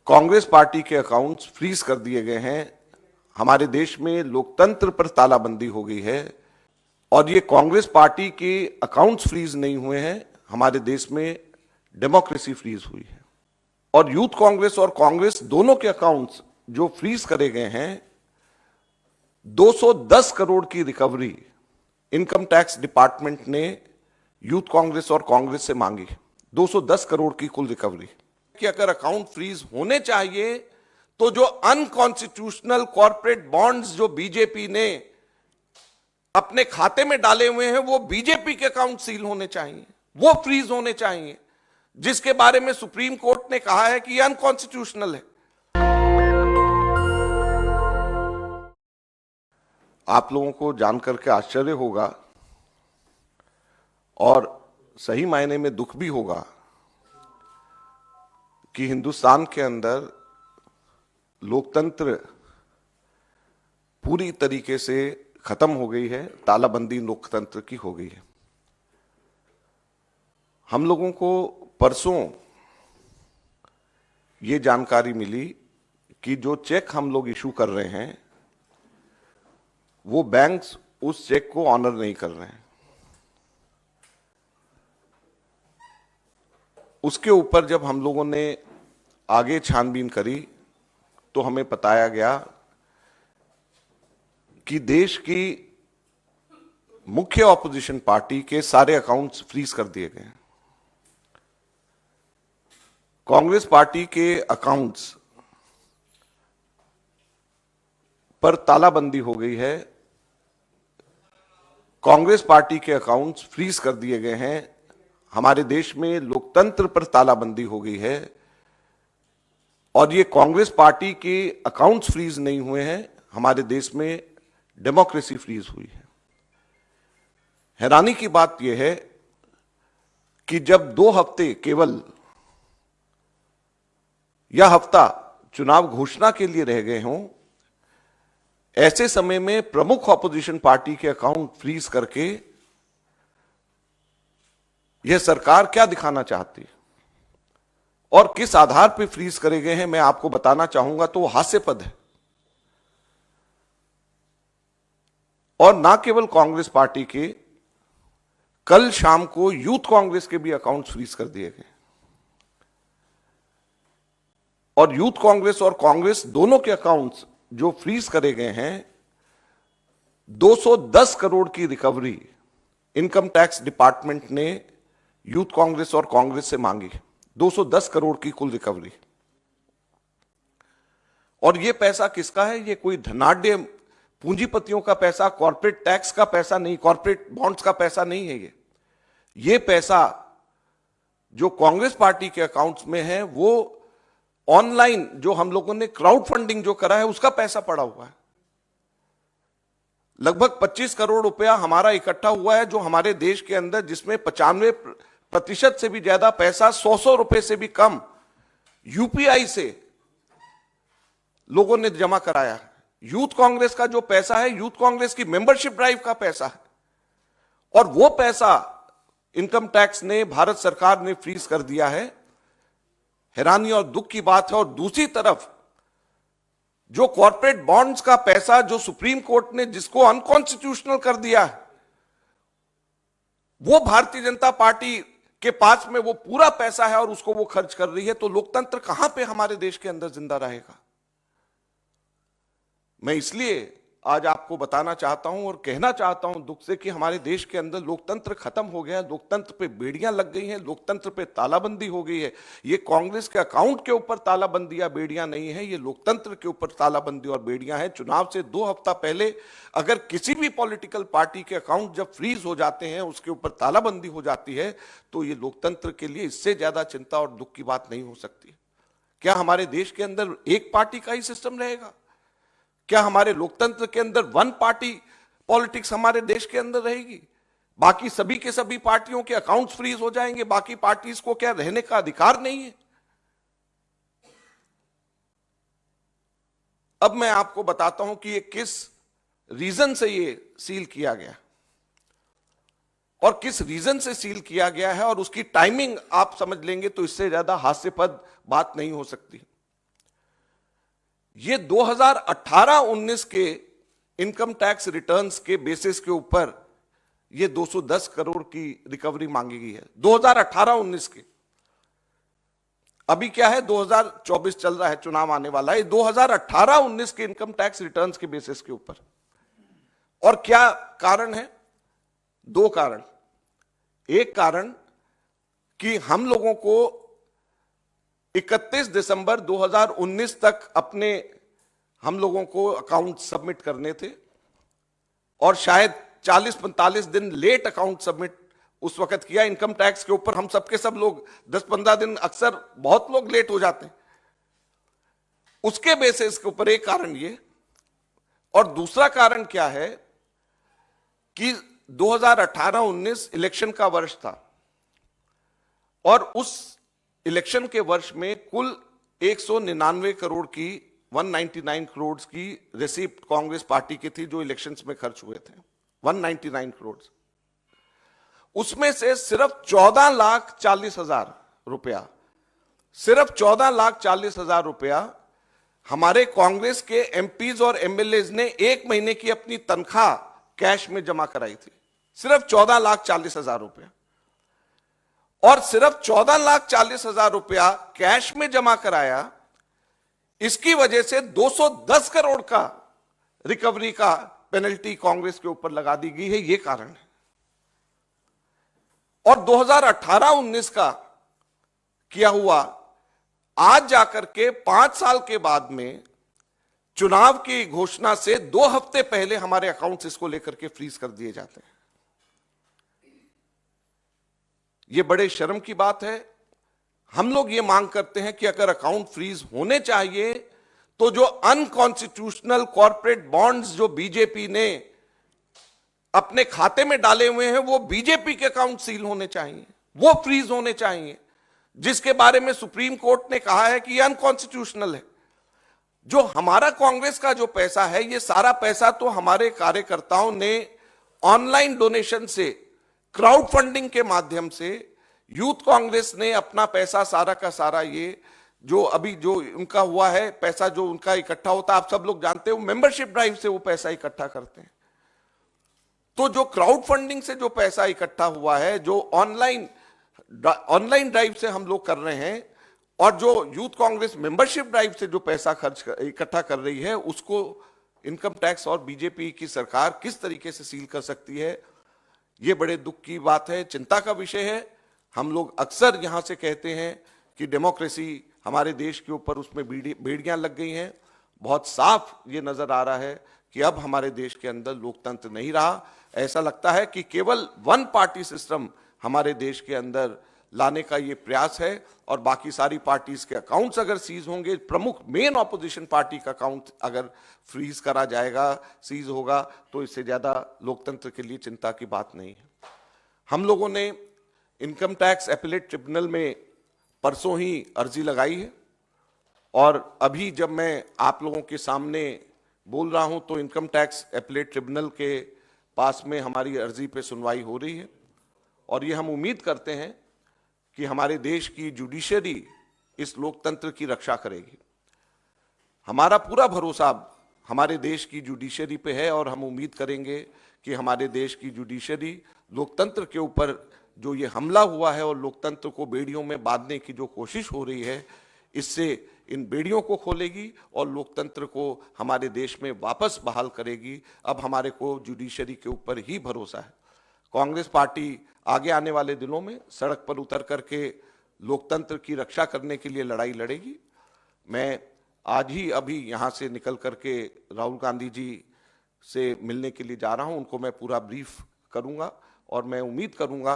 Congress party के accounts freeze कर दिए गए हैं। हमारे देश में लोकतंत्र पर तालाबंदी हो गई है और ये कांग्रेस पार्टी के अकाउंट्स फ्रीज नहीं हुए हैं, हमारे देश में डेमोक्रेसी फ्रीज हुई है। और यूथ कांग्रेस और कांग्रेस दोनों के अकाउंट्स जो फ्रीज करे गए हैं, 210 करोड़ की रिकवरी इनकम टैक्स डिपार्टमेंट ने यूथ कांग्रेस और कांग्रेस से मांगी। 210 करोड़ की कुल रिकवरी कि अगर अकाउंट फ्रीज होने चाहिए तो जो अनकॉन्स्टिट्यूशनल कॉर्पोरेट बॉन्ड्स जो बीजेपी ने अपने खाते में डाले हुए हैं, वो बीजेपी के अकाउंट सील होने चाहिए, वो फ्रीज होने चाहिए, जिसके बारे में सुप्रीम कोर्ट ने कहा है कि ये अनकॉन्स्टिट्यूशनल है। आप लोगों को जानकर के आश्चर्य होगा और सही मायने में दुख भी होगा कि हिंदुस्तान के अंदर लोकतंत्र पूरी तरीके से खत्म हो गई है, तालाबंदी लोकतंत्र की हो गई है। हम लोगों को परसों ये जानकारी मिली कि जो चेक हम लोग इशू कर रहे हैं वो बैंक्स उस चेक को ऑनर नहीं कर रहे हैं। उसके ऊपर जब हम लोगों ने आगे छानबीन करी तो हमें बताया गया कि देश की मुख्य ऑपोजिशन पार्टी के सारे अकाउंट्स फ्रीज कर दिए गए हैं। कांग्रेस पार्टी के अकाउंट्स पर तालाबंदी हो गई है। कांग्रेस पार्टी के अकाउंट्स फ्रीज कर दिए गए हैं। हमारे देश में लोकतंत्र पर तालाबंदी हो गई है और ये कांग्रेस पार्टी के अकाउंट्स फ्रीज नहीं हुए हैं, हमारे देश में डेमोक्रेसी फ्रीज हुई है। हैरानी की बात यह है कि जब 2 हफ्ते केवल यह हफ्ता चुनाव घोषणा के लिए रह गए हों, ऐसे समय में प्रमुख ऑपोजिशन पार्टी के अकाउंट फ्रीज करके यह सरकार क्या दिखाना चाहती है और किस आधार पर फ्रीज करे गए हैं, मैं आपको बताना चाहूंगा तो वो हास्यास्पद है। और ना केवल कांग्रेस पार्टी के, कल शाम को यूथ कांग्रेस के भी अकाउंट फ्रीज कर दिए गए और यूथ कांग्रेस और कांग्रेस दोनों के अकाउंट्स जो फ्रीज करे गए हैं, 210 करोड़ की रिकवरी इनकम टैक्स डिपार्टमेंट ने यूथ कांग्रेस और कांग्रेस से मांगी। 210 करोड़ की कुल रिकवरी। और यह पैसा किसका है? यह कोई धनाढ्य पूंजीपतियों का पैसा, कॉर्पोरेट टैक्स का पैसा नहीं, कॉर्पोरेट बॉन्ड्स का पैसा नहीं है। ये पैसा जो कांग्रेस पार्टी के अकाउंट्स में है वो ऑनलाइन जो हम लोगों ने क्राउड फंडिंग जो करा है उसका पैसा पड़ा हुआ है। लगभग 25 करोड़ रुपया हमारा इकट्ठा हुआ है, जो हमारे देश के अंदर, जिसमें 95% से भी ज्यादा पैसा 100 रुपए से भी कम यूपीआई से लोगों ने जमा कराया है। यूथ कांग्रेस का जो पैसा है, यूथ कांग्रेस की मेंबरशिप ड्राइव का पैसा है और वो पैसा इनकम टैक्स ने, भारत सरकार ने फ्रीज कर दिया है। हैरानी और दुख की बात है। और दूसरी तरफ जो कॉर्पोरेट बॉन्ड्स का पैसा जो सुप्रीम कोर्ट ने जिसको अनकॉन्स्टिट्यूशनल कर दिया है, वो भारतीय जनता पार्टी के पास में वो पूरा पैसा है और उसको वो खर्च कर रही है। तो लोकतंत्र कहां पे हमारे देश के अंदर जिंदा रहेगा? मैं इसलिए आज आपको बताना चाहता हूं और कहना चाहता हूं दुख से कि हमारे देश के अंदर लोकतंत्र खत्म हो गया है, लोकतंत्र पे बेड़ियां लग गई हैं, लोकतंत्र पे तालाबंदी हो गई है। ये कांग्रेस के अकाउंट के ऊपर तालाबंदी या बेड़ियां नहीं है, ये लोकतंत्र के ऊपर तालाबंदी और बेड़ियां हैं। चुनाव से 2 हफ्ता पहले अगर किसी भी पॉलिटिकल पार्टी के अकाउंट जब फ्रीज हो जाते हैं, उसके ऊपर तालाबंदी हो जाती है, तो ये लोकतंत्र के लिए इससे ज्यादा चिंता और दुख की बात नहीं हो सकती। क्या हमारे देश के अंदर एक पार्टी का ही सिस्टम रहेगा? क्या हमारे लोकतंत्र के अंदर वन पार्टी पॉलिटिक्स हमारे देश के अंदर रहेगी? बाकी सभी के सभी पार्टियों के अकाउंट्स फ्रीज हो जाएंगे? बाकी पार्टीज को क्या रहने का अधिकार नहीं है? अब मैं आपको बताता हूं कि ये किस रीजन से ये सील किया गया और किस रीजन से सील किया गया है, और उसकी टाइमिंग आप समझ लेंगे तो इससे ज्यादा हास्यास्पद बात नहीं हो सकती। ये 2018-19 के इनकम टैक्स रिटर्न्स के बेसिस के ऊपर ये 210 करोड़ की रिकवरी मांगी गई है 2018-19 के। अभी क्या है, 2024 चल रहा है, चुनाव आने वाला है। 2018-19 के इनकम टैक्स रिटर्न्स के बेसिस के ऊपर। और क्या कारण है? दो कारण। एक कारण कि हम लोगों को 31 दिसंबर 2019 तक अपने हम लोगों को अकाउंट सबमिट करने थे और शायद 40-45 दिन लेट अकाउंट सबमिट उस वक्त किया इनकम टैक्स के ऊपर। हम सबके सब लोग 10-15 दिन, अक्सर बहुत लोग लेट हो जाते हैं। उसके बेसिस के ऊपर एक कारण ये। और दूसरा कारण क्या है कि 2018-19 इलेक्शन का वर्ष था और उस इलेक्शन के वर्ष में कुल 199 करोड़ की 199 करोड़ की रिसीप्ट कांग्रेस पार्टी की थी जो इलेक्शंस में खर्च हुए थे, 199 करोड़। उसमें से सिर्फ 14,40,000 रुपया, सिर्फ 14,40,000 रुपया हमारे कांग्रेस के एमपीज और एमएलएज ने एक महीने की अपनी तनख्वाह कैश में जमा कराई थी। सिर्फ 14,40,000 रुपया। और सिर्फ 14,40,000 रुपया कैश में जमा कराया, इसकी वजह से 210 करोड़ का रिकवरी का पेनल्टी कांग्रेस के ऊपर लगा दी गई है। यह कारण है। और 2018-19 का किया हुआ आज जाकर के 5 साल के बाद में चुनाव की घोषणा से 2 हफ्ते पहले हमारे अकाउंट्स इसको लेकर के फ्रीज कर दिए जाते हैं। यह बड़े शर्म की बात है। हम लोग ये मांग करते हैं कि अगर अकाउंट फ्रीज होने चाहिए तो जो अनकॉन्स्टिट्यूशनल कॉर्पोरेट बॉन्ड्स जो बीजेपी ने अपने खाते में डाले हुए हैं वो बीजेपी के अकाउंट सील होने चाहिए, वो फ्रीज होने चाहिए, जिसके बारे में सुप्रीम कोर्ट ने कहा है कि ये अनकॉन्स्टिट्यूशनल है। जो हमारा कांग्रेस का जो पैसा है, ये सारा पैसा तो हमारे कार्यकर्ताओं ने ऑनलाइन डोनेशन से, क्राउड फंडिंग के माध्यम से, यूथ कांग्रेस ने अपना पैसा सारा का सारा, ये जो अभी जो उनका हुआ है पैसा जो उनका इकट्ठा होता है, आप सब लोग जानते हो, मेंबरशिप ड्राइव से वो पैसा इकट्ठा करते हैं। तो जो क्राउड फंडिंग से जो पैसा इकट्ठा हुआ है, जो ऑनलाइन ड्राइव से हम लोग कर रहे हैं, और जो यूथ कांग्रेस मेंबरशिप ड्राइव से जो पैसा इकट्ठा कर रही है, उसको इनकम टैक्स और बीजेपी की सरकार किस तरीके से सील कर सकती है, ये बड़े दुख की बात है, चिंता का विषय है। हम लोग अक्सर यहां से कहते हैं कि डेमोक्रेसी हमारे देश के ऊपर उसमें बेड़ियां लग गई हैं। बहुत साफ ये नजर आ रहा है कि अब हमारे देश के अंदर लोकतंत्र नहीं रहा। ऐसा लगता है कि केवल वन पार्टी सिस्टम हमारे देश के अंदर लाने का ये प्रयास है और बाकी सारी पार्टीज के अकाउंट्स अगर सीज होंगे, प्रमुख मेन ऑपोजिशन पार्टी का अकाउंट अगर फ्रीज करा जाएगा, सीज होगा, तो इससे ज्यादा लोकतंत्र के लिए चिंता की बात नहीं है। हम लोगों ने इनकम टैक्स एपेलेट ट्रिब्यूनल में परसों ही अर्जी लगाई है और अभी जब मैं आप लोगों के सामने बोल रहा हूं तो इनकम टैक्स एपेलेट ट्रिब्यूनल के पास में हमारी अर्जी पे सुनवाई हो रही है और ये हम उम्मीद करते हैं कि हमारे देश की जुडिशरी इस लोकतंत्र की रक्षा करेगी। हमारा पूरा भरोसा हमारे देश की जुडिशरी पे है और हम उम्मीद करेंगे कि हमारे देश की जुडिशरी लोकतंत्र के ऊपर जो ये हमला हुआ है और लोकतंत्र को बेड़ियों में बांधने की जो कोशिश हो रही है, इससे इन बेड़ियों को खोलेगी और लोकतंत्र को हमारे देश में वापस बहाल करेगी। अब हमारे को जुडिशरी के ऊपर ही भरोसा है। कांग्रेस पार्टी आगे आने वाले दिनों में सड़क पर उतर करके लोकतंत्र की रक्षा करने के लिए लड़ाई लड़ेगी। मैं आज ही अभी यहाँ से निकल करके राहुल गांधी जी से मिलने के लिए जा रहा हूँ, उनको मैं पूरा ब्रीफ करूँगा और मैं उम्मीद करूँगा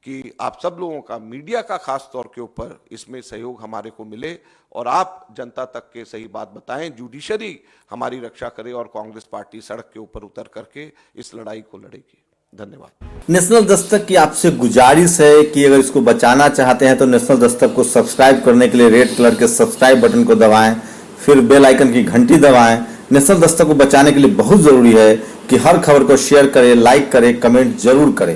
कि आप सब लोगों का, मीडिया का खास तौर के ऊपर इसमें सहयोग हमारे को मिले और आप जनता तक के सही बात बताएं, जुडिशरी हमारी रक्षा करे और कांग्रेस पार्टी सड़क के ऊपर उतर करके इस लड़ाई को लड़ेगी। धन्यवाद। नेशनल दस्तक की आपसे गुजारिश है कि अगर इसको बचाना चाहते हैं तो नेशनल दस्तक को सब्सक्राइब करने के लिए रेड कलर के सब्सक्राइब बटन को दबाएं, फिर बेल आइकन की घंटी दबाएं। नेशनल दस्तक को बचाने के लिए बहुत जरूरी है कि हर खबर को शेयर करें, लाइक करें, कमेंट जरूर करें।